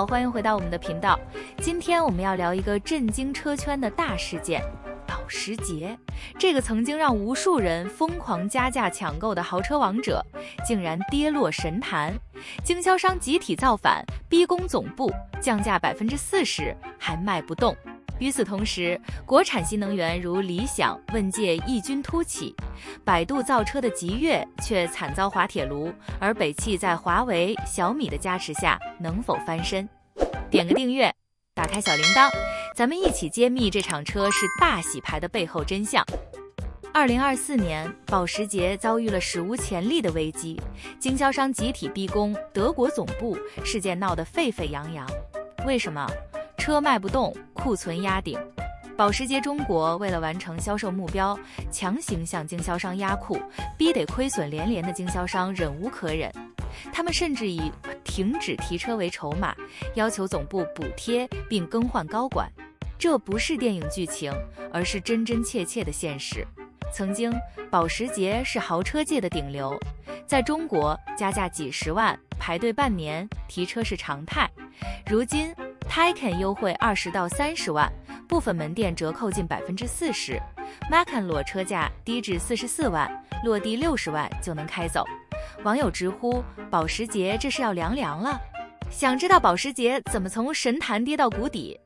好，欢迎回到我们的频道。今天我们要聊一个震惊车圈的大事件——保时捷。这个曾经让无数人疯狂加价抢购的豪车王者，竟然跌落神坛。经销商集体造反，逼宫总部，降价40%，还卖不动。与此同时，国产新能源如理想、问界异军突起，百度造车的极越却惨遭滑铁卢，而北汽在华为、小米的加持下能否翻身？点个订阅，打开小铃铛，咱们一起揭秘这场车是大洗牌的背后真相。2024年，保时捷遭遇了史无前例的危机，经销商集体逼宫德国总部，事件闹得沸沸扬扬。为什么？车卖不动，库存压顶。保时捷中国为了完成销售目标，强行向经销商压库，逼得亏损连连的经销商忍无可忍。他们甚至以停止提车为筹码，要求总部补贴并更换高管。这不是电影剧情，而是真真切切的现实。曾经，保时捷是豪车界的顶流，在中国加价几十万，排队半年，提车是常态。如今Taycan 优惠20到30万，部分门店折扣近40%。Macan 裸车价低至44万，落地60万就能开走。网友直呼保时捷这是要凉了。想知道保时捷怎么从神坛跌到谷底？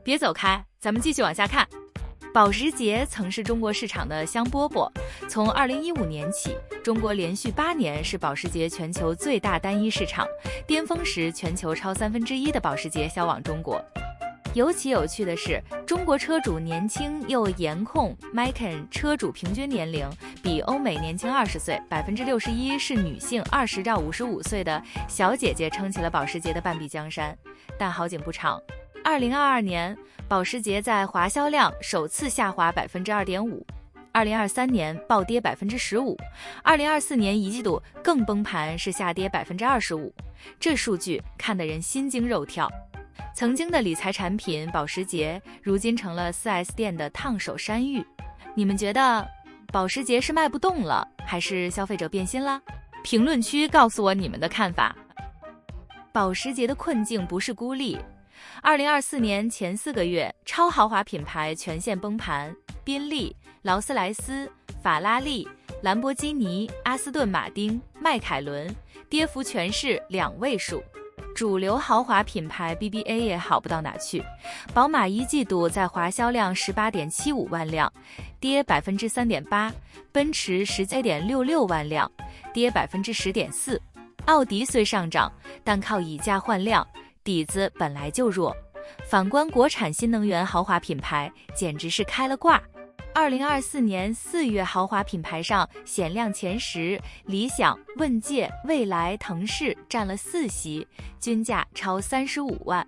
别走开，咱们继续往下看。保时捷曾是中国市场的香饽饽，从2015年起，中国连续8年是保时捷全球最大单一市场，巅峰时全球超1/3的保时捷销往中国。尤其有趣的是，中国车主年轻又颜控 Macan 车主平均年龄比欧美年轻20岁，61%是女性，20到55岁的小姐姐撑起了保时捷的半壁江山。但好景不长，2022年保时捷在华销量首次下滑2.5%，2023年暴跌15%，2024年一季度更崩盘，是下跌25%。这数据看得人心惊肉跳。曾经的理财产品保时捷，如今成了 4S 店的烫手山芋。你们觉得保时捷是卖不动了，还是消费者变心了？评论区告诉我你们的看法。保时捷的困境不是孤立。2024年前4个月，超豪华品牌全线崩盘，宾利、劳斯莱斯、法拉利、兰博基尼、阿斯顿马丁、迈凯伦，跌幅全是2位数。主流豪华品牌 BBA 也好不到哪去，宝马一季度在华销量18.75万辆，跌3.8%，奔驰17.66万辆，跌10.4%。奥迪虽上涨，但靠以价换量，底子本来就弱。反观国产新能源豪华品牌，简直是开了挂。2024年4月，豪华品牌上显量前10，理想、问界、蔚来、腾势占了4席，均价超35万。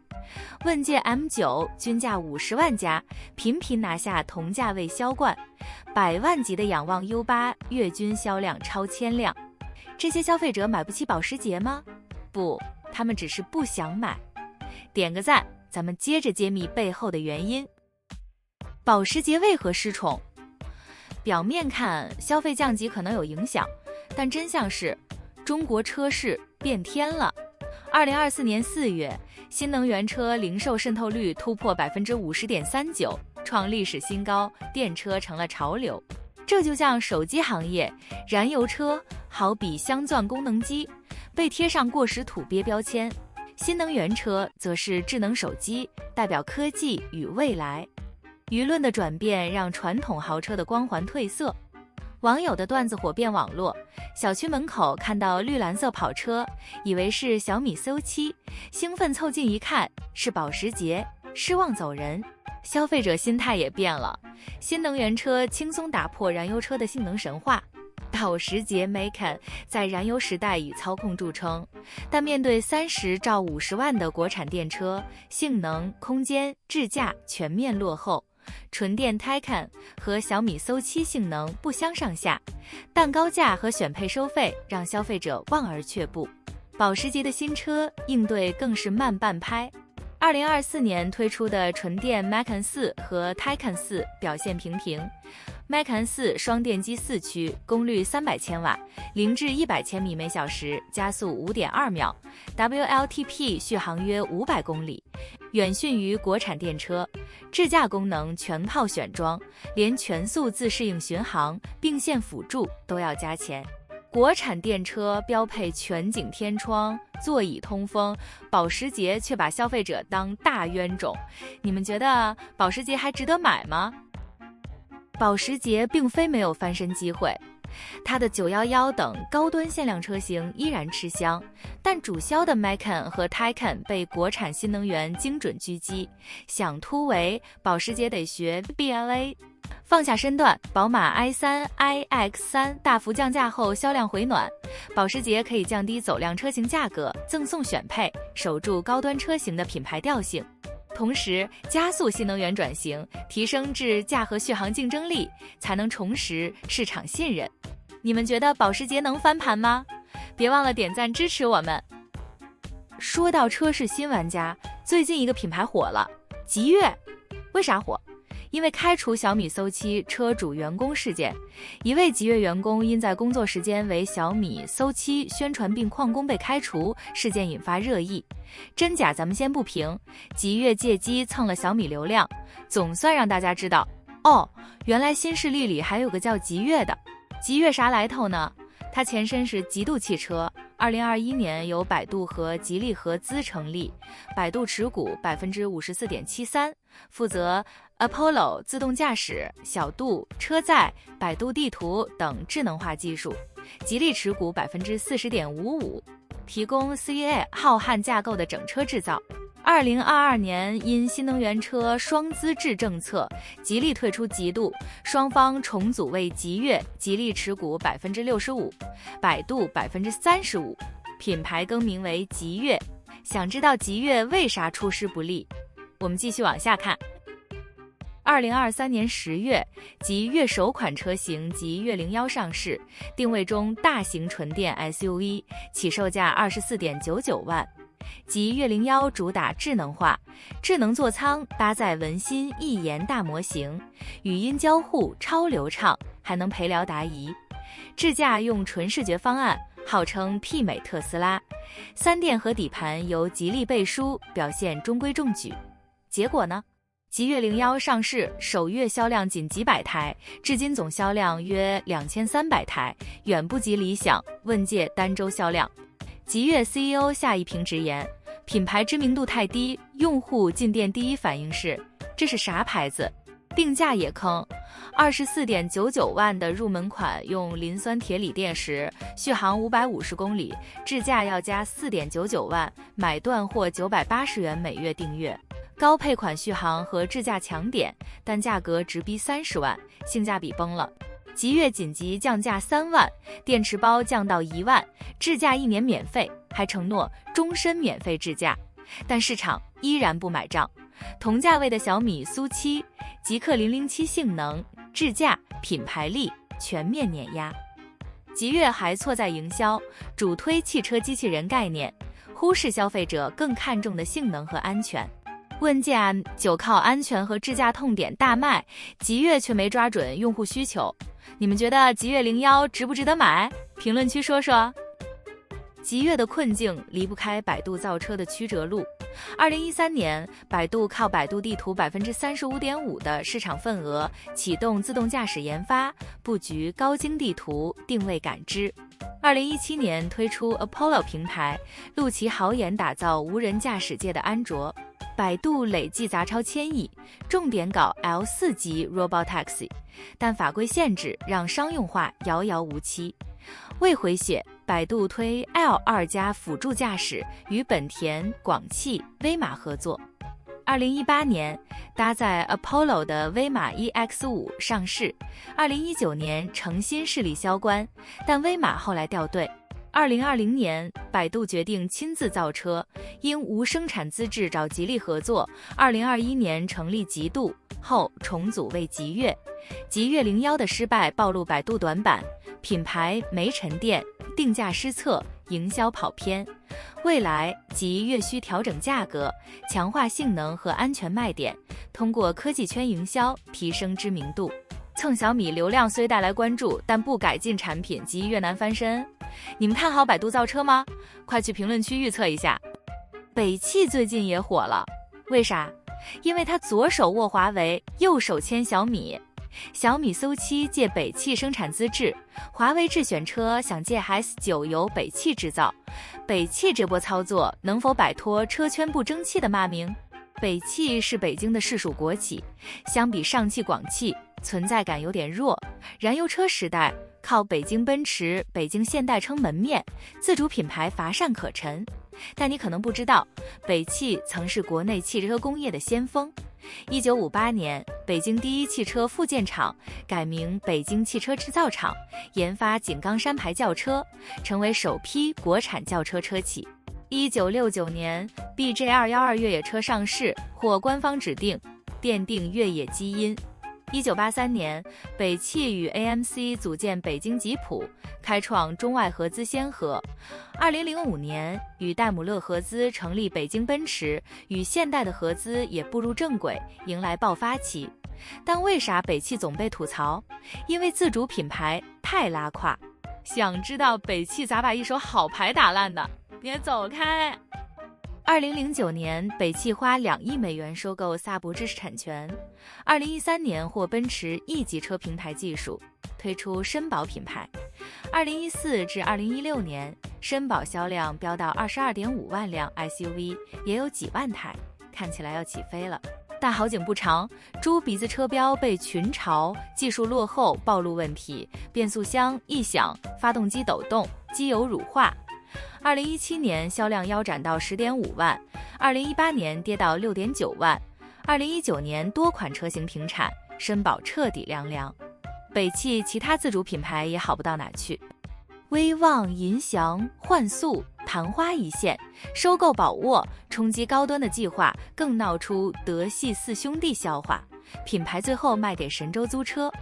问界 M9 均价50万加，频频拿下同价位销冠。100万级的仰望 U8 月均销量超1000辆。这些消费者买不起保时捷吗？不，他们只是不想买。点个赞，咱们接着揭秘背后的原因。保时捷为何失宠？表面看消费降级可能有影响，但真相是中国车市变天了。2024年4月，新能源车零售渗透率突破50.39%，创历史新高，电车成了潮流。这就像手机行业，燃油车好比镶钻功能机，被贴上过时土鳖标签；新能源车则是智能手机，代表科技与未来。舆论的转变让传统豪车的光环褪色，网友的段子火遍网络。小区门口看到绿蓝色跑车，以为是小米 C7， 兴奋凑近一看是保时捷，失望走人。消费者心态也变了，新能源车轻松打破燃油车的性能神话。保时捷 Macan 在燃油时代以操控著称，但面对30到50万的国产电车，性能、空间、智驾全面落后。纯电 Taycan 和小米 So7 性能不相上下，但高价和选配收费让消费者望而却步。保时捷的新车应对更是慢半拍。2024年推出的纯电 Macan 4和 Taycan 4表现平平， Macan 4双电机4驱，功率300千瓦，0至100千米每小时，加速5.2秒 ，WLTP 续航约500公里，远逊于国产电车。智驾功能全靠选装，连全速自适应巡航、并线辅助都要加钱。国产电车标配全景天窗、座椅通风，保时捷却把消费者当大冤种。你们觉得保时捷还值得买吗？保时捷并非没有翻身机会，它的911等高端限量车型依然吃香，但主销的 Macan 和 Taycan 被国产新能源精准狙击，想突围，保时捷得学 BLA。放下身段，宝马 i3、iX3 大幅降价后销量回暖，保时捷可以降低走量车型价格，赠送选配，守住高端车型的品牌调性，同时加速新能源转型，提升至价和续航竞争力，才能重拾市场信任。你们觉得保时捷能翻盘吗？别忘了点赞支持我们。说到车市新玩家，最近一个品牌火了，极越。为啥火？因为开除小米搜七车主员工事件，一位极越员工因在工作时间为小米搜七宣传并旷工被开除，事件引发热议。真假咱们先不评，极越借机蹭了小米流量，总算让大家知道，哦，原来新势力里还有个叫极越的。极越啥来头呢？它前身是极度汽车，2021年由百度和吉利合资成立，百度持股54.73%，负责 Apollo 自动驾驶、小度、车载、百度地图等智能化技术，吉利持股40.55%，提供 CA 浩瀚架构的整车制造。2022年因新能源车双资质政策，吉利退出极度，双方重组为极越，吉利持股65%，百度35%，品牌更名为极越。想知道极越为啥出师不利？我们继续往下看。2023年10月，极越首款车型极越01上市，定位中大型纯电 SUV， 起售价24.99万。极越01主打智能化，智能座舱搭载文心一言大模型，语音交互超流畅，还能陪聊答疑。智驾用纯视觉方案，号称媲美特斯拉。3电和底盘由吉利背书，表现中规中矩。结果呢？极越01上市首月销量仅几百台，至今总销量约2300台，远不及理想、问界单周销量。极越 CEO 夏一平直言，品牌知名度太低，用户进店第一反应是这是啥牌子，定价也坑。24.99万的入门款用磷酸铁锂电池，续航550公里，智驾要加4.99万，买断或980元每月订阅。高配款续航和智驾强点，但价格直逼30万，性价比崩了。极越紧急降价3万，电池包降到1万，智驾1年免费，还承诺终身免费智驾，但市场依然不买账。同价位的小米苏7、极氪007性能、智驾、品牌力全面碾压。极越还错在营销，主推汽车机器人概念，忽视消费者更看重的性能和安全。问界就靠安全和智驾痛点大卖，极越却没抓准用户需求。你们觉得极越01值不值得买？评论区说说。极越的困境离不开百度造车的曲折路。2013年，百度靠百度地图35.5%的市场份额启动自动驾驶研发，布局高精地图、定位感知。2017年推出 Apollo 平台，陆其豪言打造无人驾驶界的安卓。百度累计砸超1000亿，重点搞 L4 级 Robotaxi， 但法规限制让商用化遥遥无期。未回血，百度推 L2+ 辅助驾驶，与本田、广汽、威马合作。2018年，搭载 Apollo 的威马 EX5 上市，2019年诚心势力销冠，但威马后来掉队。2020年，百度决定亲自造车，因无生产资质找吉利合作。2021年成立极度后重组为极越。极越01的失败暴露百度短板，品牌没沉淀，定价失策，营销跑偏。未来极越需调整价格，强化性能和安全卖点，通过科技圈营销提升知名度。蹭小米流量虽带来关注，但不改进产品即越难翻身。你们看好百度造车吗？快去评论区预测一下。北汽最近也火了，为啥？因为他左手握华为，右手牵小米。小米搜7借北汽生产资质，华为智选车想借 S9 由北汽制造。北汽这波操作能否摆脱车圈不争气的骂名？北汽是北京的市属国企，相比上汽、广汽，存在感有点弱。燃油车时代靠北京奔驰、北京现代撑门面，自主品牌乏善可陈。但你可能不知道，北汽曾是国内汽车工业的先锋。1958年，北京第一汽车附件厂改名北京汽车制造厂，研发井冈山牌轿车，成为首批国产轿车车企。1969年 ，BJ212 越野车上市，获官方指定，奠定越野基因。1983年，北汽与 AMC 组建北京吉普，开创中外合资先河。2005年，与戴姆勒合资成立北京奔驰，与现代的合资也步入正轨，迎来爆发期。但为啥北汽总被吐槽？因为自主品牌太拉胯。想知道北汽咋把一手好牌打烂的？别走开！2009年，北汽花2亿美元收购萨博知识产权。2013年获奔驰 E 级车平台技术，推出绅宝品牌。2014至2016年，绅宝销量飙到22.5万辆 SUV， 也有几万台，看起来要起飞了。但好景不长，猪鼻子车标被群嘲，技术落后，暴露问题，变速箱异响，发动机抖动，机油乳化。2017年销量腰斩到10.5万，2018年跌到6.9万，2019年多款车型停产，绅宝彻底凉凉。北汽其他自主品牌也好不到哪去，威旺、银翔、幻速、昙花一现，收购宝沃，冲击高端的计划更闹出德系4兄弟笑话，品牌最后卖给神州租车。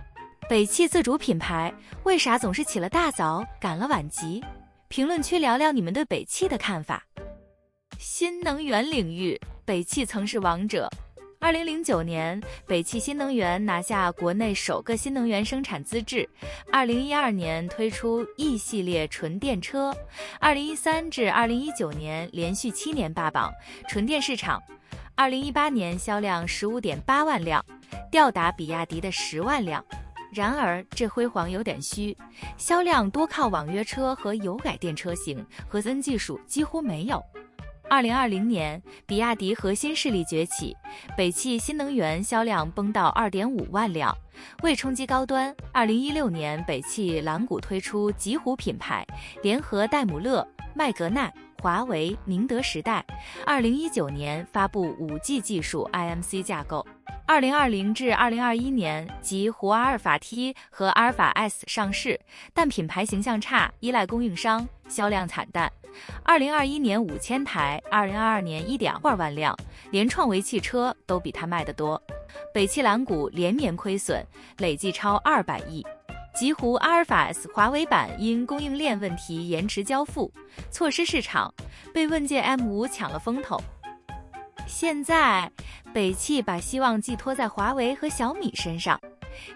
北汽自主品牌为啥总是起了大早，赶了晚集？评论区聊聊你们对北汽的看法。新能源领域，北汽曾是王者。2009年，北汽新能源拿下国内首个新能源生产资质。2012年推出 E 系列纯电车。2013至2019年连续7年霸榜纯电市场。2018年销量15.8万辆，吊打比亚迪的10万辆。然而这辉煌有点虚，销量多靠网约车和油改电车型，核心技术几乎没有。2020年，比亚迪核心势力崛起，北汽新能源销量崩到2.5万辆。为冲击高端，2016年北汽蓝谷推出极狐品牌，联合戴姆勒、麦格纳、华为、宁德时代。2019年发布 5G 技术 IMC 架构。2020至2021年，极狐阿尔法 T 和阿尔法 S 上市，但品牌形象差，依赖供应商，销量惨淡。2021年5000台，2022年1.2万辆，连创维汽车都比它卖得多。北汽蓝谷连年亏损，累计超200亿。极狐阿尔法 S 华为版因供应链问题延迟交付，错失市场，被问界 M5 抢了风头。现在北汽把希望寄托在华为和小米身上。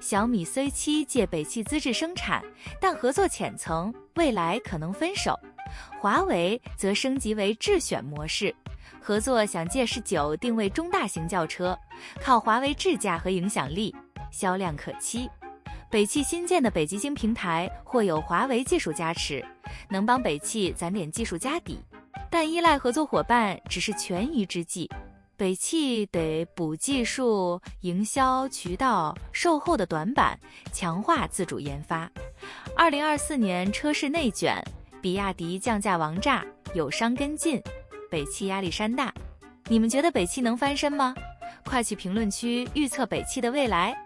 小米虽7借北汽资质生产，但合作浅层，未来可能分手。华为则升级为智选模式，合作想借10.9定位中大型轿车，靠华为智驾和影响力，销量可期。北汽新建的北极星平台或有华为技术加持，能帮北汽攒点技术家底，但依赖合作伙伴只是权宜之计。北汽得补技术、营销、渠道、售后的短板，强化自主研发。2024年车市内卷，比亚迪降价王炸，友商跟进，北汽压力山大。你们觉得北汽能翻身吗？快去评论区预测北汽的未来。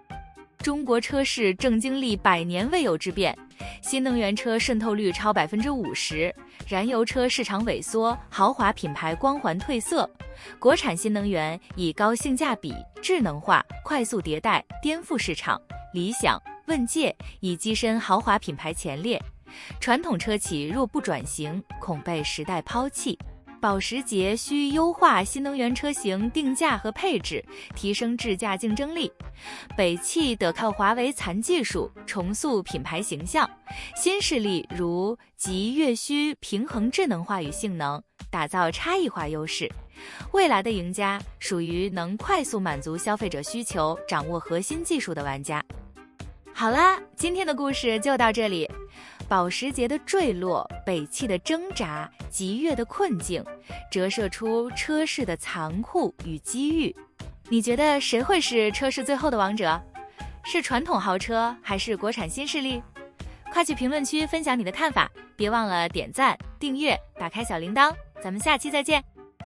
中国车市正经历100年未有之变，新能源车渗透率超50%，燃油车市场萎缩，豪华品牌光环褪色。国产新能源以高性价比、智能化、快速迭代颠覆市场，理想、问界已跻身豪华品牌前列。传统车企若不转型，恐被时代抛弃。保时捷需优化新能源车型定价和配置，提升智驾竞争力。北汽得靠华为残技术重塑品牌形象。新势力如极越需平衡智能化与性能，打造差异化优势。未来的赢家属于能快速满足消费者需求、掌握核心技术的玩家。好啦，今天的故事就到这里。保时捷的坠落，北汽的挣扎，极越的困境，折射出车市的残酷与机遇。你觉得谁会是车市最后的王者？是传统豪车还是国产新势力？快去评论区分享你的看法，别忘了点赞、订阅、打开小铃铛，咱们下期再见。